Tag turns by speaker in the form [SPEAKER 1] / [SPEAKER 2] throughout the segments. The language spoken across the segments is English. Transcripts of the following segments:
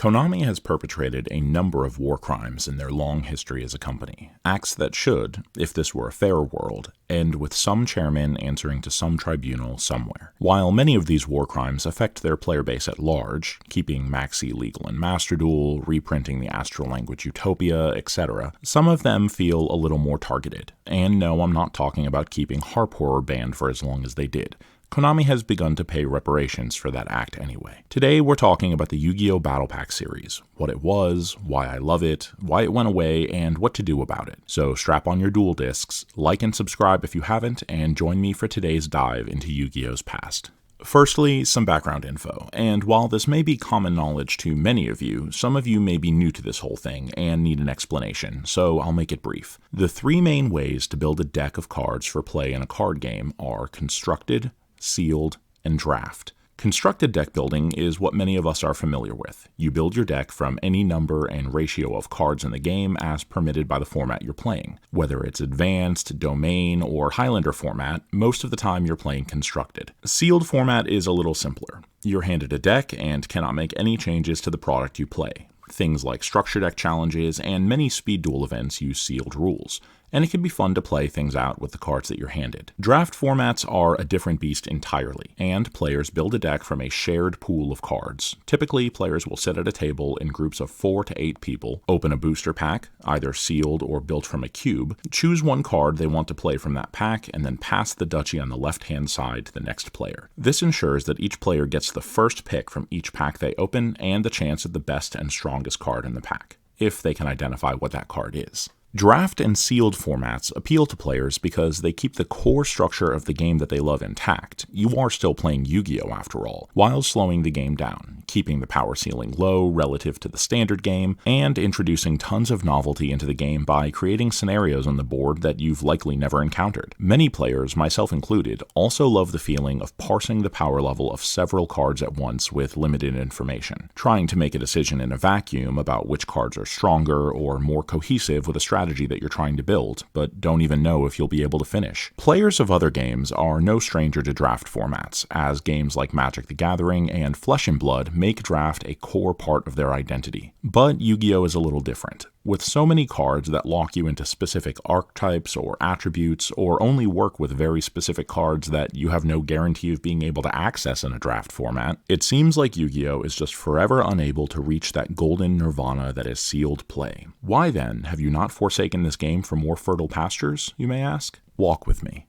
[SPEAKER 1] Konami has perpetrated a number of war crimes in their long history as a company, acts that should, if this were a fair world, end with some chairman answering to some tribunal somewhere. While many of these war crimes affect their player base at large, keeping Maxi legal in Master Duel, reprinting the Astral language Utopia, etc., some of them feel a little more targeted. And no, I'm not talking about keeping Harp Horror banned for as long as they did. Konami has begun to pay reparations for that act anyway. Today we're talking about the Yu-Gi-Oh! Battle Pack series, what it was, why I love it, why it went away, and what to do about it. So strap on your dual discs, like and subscribe if you haven't, and join me for today's dive into Yu-Gi-Oh's past. Firstly, some background info, and while this may be common knowledge to many of you, some of you may be new to this whole thing and need an explanation, so I'll make it brief. The three main ways to build a deck of cards for play in a card game are constructed, sealed, and draft. Constructed deck building is what many of us are familiar with. You build your deck from any number and ratio of cards in the game as permitted by the format you're playing. Whether it's Advanced, Domain, or Highlander format, most of the time you're playing Constructed. Sealed format is a little simpler. You're handed a deck and cannot make any changes to the product you play. Things like structure deck challenges and many speed duel events use sealed rules, and it can be fun to play things out with the cards that you're handed. Draft formats are a different beast entirely, and players build a deck from a shared pool of cards. Typically, players will sit at a table in groups of 4 to 8 people, open a booster pack, either sealed or built from a cube, choose one card they want to play from that pack, and then pass the duchy on the left-hand side to the next player. This ensures that each player gets the first pick from each pack they open and the chance at the best and strongest card in the pack, if they can identify what that card is. Draft and sealed formats appeal to players because they keep the core structure of the game that they love intact. You are still playing Yu-Gi-Oh! After all, while slowing the game down, keeping the power ceiling low relative to the standard game, and introducing tons of novelty into the game by creating scenarios on the board that you've likely never encountered. Many players, myself included, also love the feeling of parsing the power level of several cards at once with limited information, trying to make a decision in a vacuum about which cards are stronger or more cohesive with a strategy that you're trying to build, but don't even know if you'll be able to finish. Players of other games are no stranger to draft formats, as games like Magic the Gathering and Flesh and Blood make draft a core part of their identity. But Yu-Gi-Oh! Is a little different. With so many cards that lock you into specific archetypes or attributes, or only work with very specific cards that you have no guarantee of being able to access in a draft format, it seems like Yu-Gi-Oh! Is just forever unable to reach that golden nirvana that is sealed play. Why then have you not forsaken this game for more fertile pastures, you may ask? Walk with me.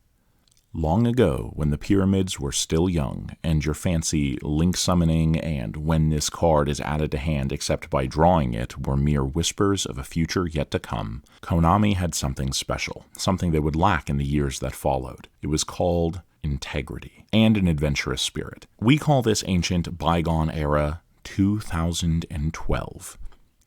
[SPEAKER 1] Long ago, when the pyramids were still young, and your fancy link summoning and when this card is added to hand except by drawing it were mere whispers of a future yet to come, Konami had something special, something they would lack in the years that followed. It was called integrity, and an adventurous spirit. We call this ancient bygone era 2012.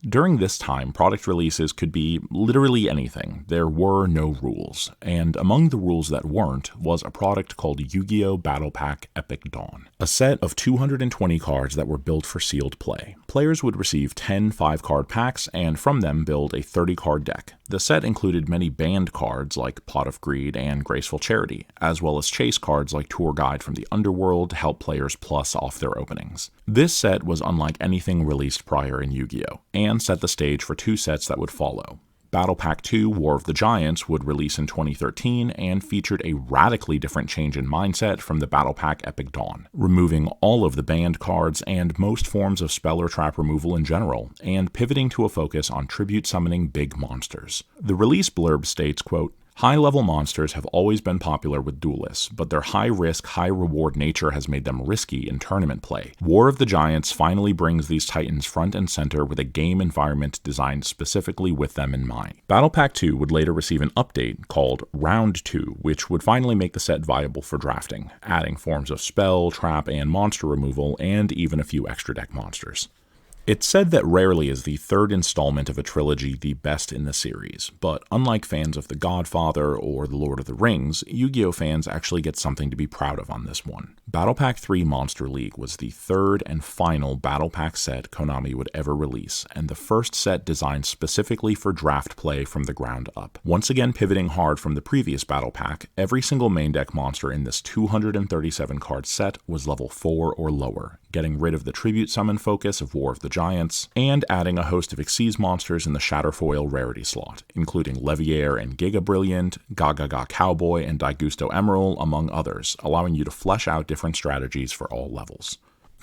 [SPEAKER 1] During this time, product releases could be literally anything. There were no rules, and among the rules that weren't was a product called Yu-Gi-Oh! Battle Pack Epic Dawn, a set of 220 cards that were built for sealed play. Players would receive 10 5-card packs, and from them build a 30-card deck. The set included many banned cards like Pot of Greed and Graceful Charity, as well as chase cards like Tour Guide from the Underworld to help players plus off their openings. This set was unlike anything released prior in Yu-Gi-Oh! And set the stage for 2 sets that would follow. Battle Pack 2 War of the Giants would release in 2013 and featured a radically different change in mindset from the Battle Pack Epic Dawn, removing all of the banned cards and most forms of spell or trap removal in general, and pivoting to a focus on tribute summoning big monsters. The release blurb states, quote, "High-level monsters have always been popular with duelists, but their high-risk, high-reward nature has made them risky in tournament play. War of the Giants finally brings these titans front and center with a game environment designed specifically with them in mind." Battle Pack 2 would later receive an update called Round 2, which would finally make the set viable for drafting, adding forms of spell, trap, and monster removal, and even a few extra deck monsters. It's said that rarely is the third installment of a trilogy the best in the series, but unlike fans of The Godfather or The Lord of the Rings, Yu-Gi-Oh! Fans actually get something to be proud of on this one. Battle Pack 3 Monster League was the third and final Battle Pack set Konami would ever release, and the first set designed specifically for draft play from the ground up. Once again pivoting hard from the previous Battle Pack, every single main deck monster in this 237 card set was level 4 or lower, getting rid of the tribute summon focus of War of the Giants, and adding a host of Xyz monsters in the Shatterfoil rarity slot, including Leviair and Giga Brilliant, Gaga Cowboy, and Daigusto Emerald, among others, allowing you to flesh out different strategies for all levels.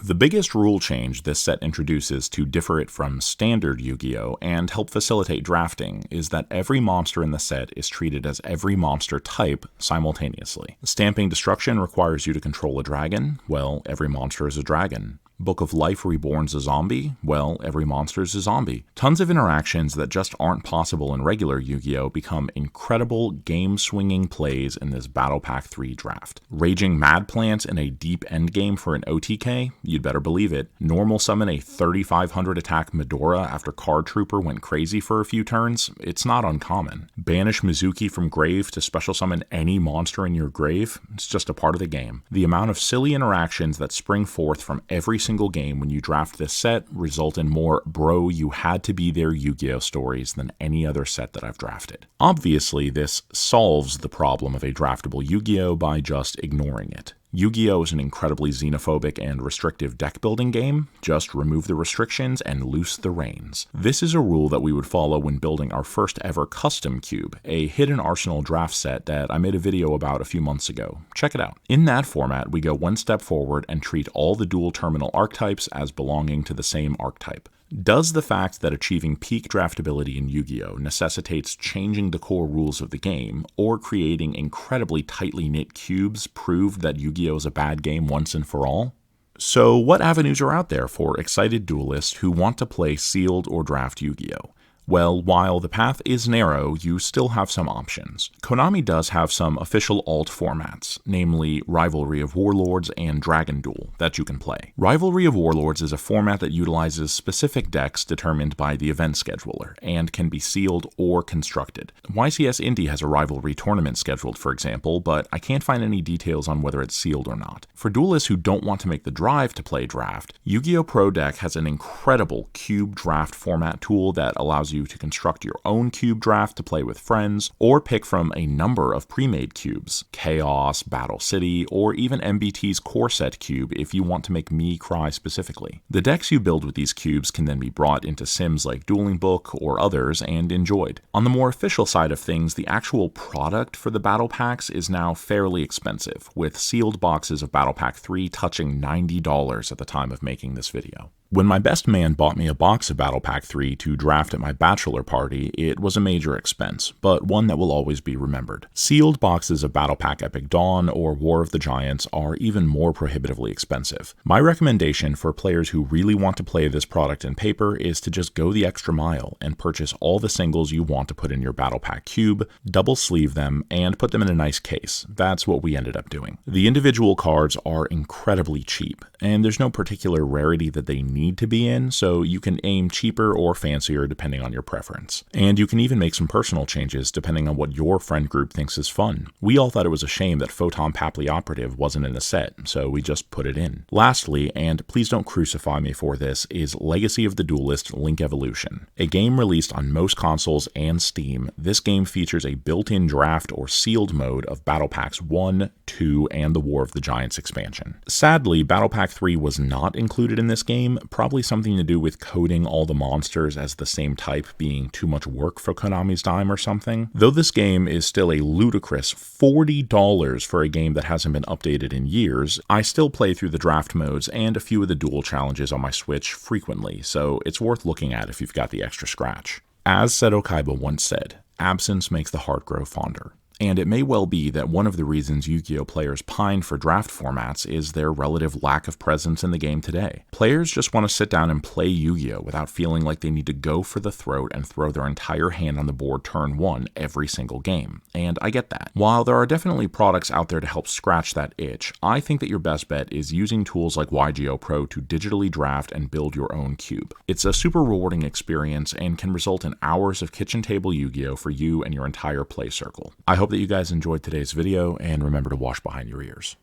[SPEAKER 1] The biggest rule change this set introduces to differ it from standard Yu-Gi-Oh! And help facilitate drafting is that every monster in the set is treated as every monster type simultaneously. Stamping Destruction requires you to control a dragon. Well, every monster is a dragon. Book of Life Reborn's a zombie? Well, every monster is a zombie. Tons of interactions that just aren't possible in regular Yu-Gi-Oh! Become incredible game-swinging plays in this Battle Pack 3 draft. Raging Mad Plant in a deep endgame for an OTK? You'd better believe it. Normal summon a 3500 attack Medora after Card Trooper went crazy for a few turns? It's not uncommon. Banish Mizuki from grave to special summon any monster in your grave? It's just a part of the game. The amount of silly interactions that spring forth from every single game when you draft this set result in more bro you had to be there Yu-Gi-Oh! Stories than any other set that I've drafted. Obviously, this solves the problem of a draftable Yu-Gi-Oh! By just ignoring it. Yu-Gi-Oh! Is an incredibly xenophobic and restrictive deck-building game. Just remove the restrictions and loose the reins. This is a rule that we would follow when building our first ever custom cube, a hidden arsenal draft set that I made a video about a few months ago. Check it out. In that format, we go one step forward and treat all the dual terminal archetypes as belonging to the same archetype. Does the fact that achieving peak draftability in Yu-Gi-Oh! Necessitates changing the core rules of the game, or creating incredibly tightly knit cubes prove that Yu-Gi-Oh! Is a bad game once and for all? So what avenues are out there for excited duelists who want to play sealed or draft Yu-Gi-Oh! Well, while the path is narrow, you still have some options. Konami does have some official alt formats, namely Rivalry of Warlords and Dragon Duel, that you can play. Rivalry of Warlords is a format that utilizes specific decks determined by the event scheduler, and can be sealed or constructed. YCS Indy has a Rivalry tournament scheduled, for example, but I can't find any details on whether it's sealed or not. For duelists who don't want to make the drive to play draft, Yu-Gi-Oh! Pro Deck has an incredible cube draft format tool that allows you to construct your own cube draft to play with friends, or pick from a number of pre-made cubes, Chaos, Battle City, or even MBT's core set cube if you want to make me cry specifically. The decks you build with these cubes can then be brought into sims like Dueling Book or others and enjoyed. On the more official side of things, the actual product for the battle packs is now fairly expensive, with sealed boxes of Battle Pack 3 touching $90 at the time of making this video. When my best man bought me a box of Battle Pack 3 to draft at my bachelor party, it was a major expense, but one that will always be remembered. Sealed boxes of Battle Pack Epic Dawn or War of the Giants are even more prohibitively expensive. My recommendation for players who really want to play this product in paper is to just go the extra mile and purchase all the singles you want to put in your Battle Pack cube, double sleeve them, and put them in a nice case. That's what we ended up doing. The individual cards are incredibly cheap, and there's no particular rarity that they need to be in, so you can aim cheaper or fancier depending on your preference. And you can even make some personal changes depending on what your friend group thinks is fun. We all thought it was a shame that Photon Papley Operative wasn't in the set, so we just put it in. Lastly, and please don't crucify me for this, is Legacy of the Duelist Link Evolution. A game released on most consoles and Steam, this game features a built-in draft or sealed mode of Battle Packs 1, 2, and the War of the Giants expansion. Sadly, Battle Pack 3 was not included in this game, probably something to do with coding all the monsters as the same type being too much work for Konami's dime or something. Though this game is still a ludicrous $40 for a game that hasn't been updated in years, I still play through the draft modes and a few of the duel challenges on my Switch frequently, so it's worth looking at if you've got the extra scratch. As Seto Kaiba once said, absence makes the heart grow fonder. And it may well be that one of the reasons Yu-Gi-Oh! Players pine for draft formats is their relative lack of presence in the game today. Players just want to sit down and play Yu-Gi-Oh! Without feeling like they need to go for the throat and throw their entire hand on the board turn one every single game. And I get that. While there are definitely products out there to help scratch that itch, I think that your best bet is using tools like YGO Pro to digitally draft and build your own cube. It's a super rewarding experience and can result in hours of kitchen table Yu-Gi-Oh! For you and your entire play circle. I hope that you guys enjoyed today's video, and remember to wash behind your ears.